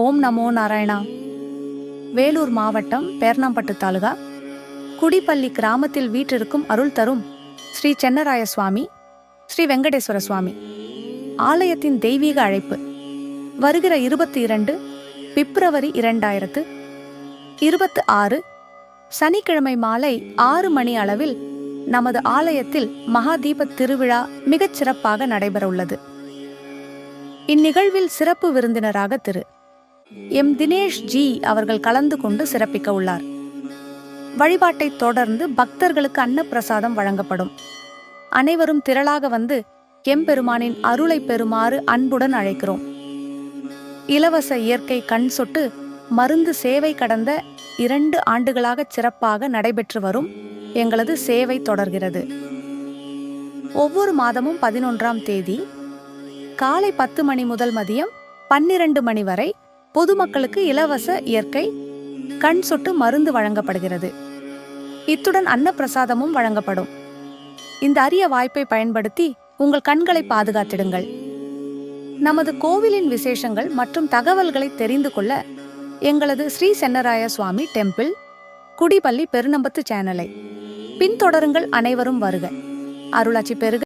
ஓம் நமோ நாராயணா. வேலூர் மாவட்டம் பேர்ணாம்பட்டு தாலுகா குடிப்பள்ளி கிராமத்தில் வீற்றிருக்கும் அருள் தரும் ஸ்ரீ சென்னராய சுவாமி, ஸ்ரீ வெங்கடேஸ்வர சுவாமி ஆலயத்தின் தெய்வீக அழைப்பு. வருகிற 22 பிப்ரவரி 2026 சனிக்கிழமை மாலை 6 மணி அளவில் நமது ஆலயத்தில் மகாதீப திருவிழா மிகச் சிறப்பாக நடைபெறவுள்ளது. இந்நிகழ்வில் சிறப்பு விருந்தினராக திரு எம் தினேஷ் ஜி அவர்கள் கலந்து கொண்டு சிறப்பிக்க உள்ளார். வழிபாட்டை தொடர்ந்து பக்தர்களுக்கு அன்னப்பிரசாதம் வழங்கப்படும். அனைவரும் திரளாக வந்து எம்பெருமானின் அருளை பெறுமாறு அன்புடன் அழைக்கிறோம். இலவச இயற்கை கண் சொட்டு மருந்து சேவை கடந்த 2 ஆண்டுகளாக சிறப்பாக நடைபெற்று வரும் எங்களது சேவை தொடர்கிறது. ஒவ்வொரு மாதமும் 11ஆம் தேதி காலை 10 மணி முதல் மதியம் 12 மணி வரை பொதுமக்களுக்கு இலவச இயற்கை கண் சொட்டு மருந்து வழங்கப்படுகிறது. இத்துடன் அன்னப்பிரசாதமும் வழங்கப்படும். இந்த அரிய வாய்ப்பை பயன்படுத்தி உங்கள் கண்களை பாதுகாத்திடுங்கள். நமது கோவிலின் விசேஷங்கள் மற்றும் தகவல்களை தெரிந்து கொள்ள எங்களது ஸ்ரீ சென்னராய சுவாமி டெம்பிள் குடிப்பள்ளி பெருநம்பத்து சேனலை பின்தொடருங்கள். அனைவரும் வருக. அருளாட்சி பெருக.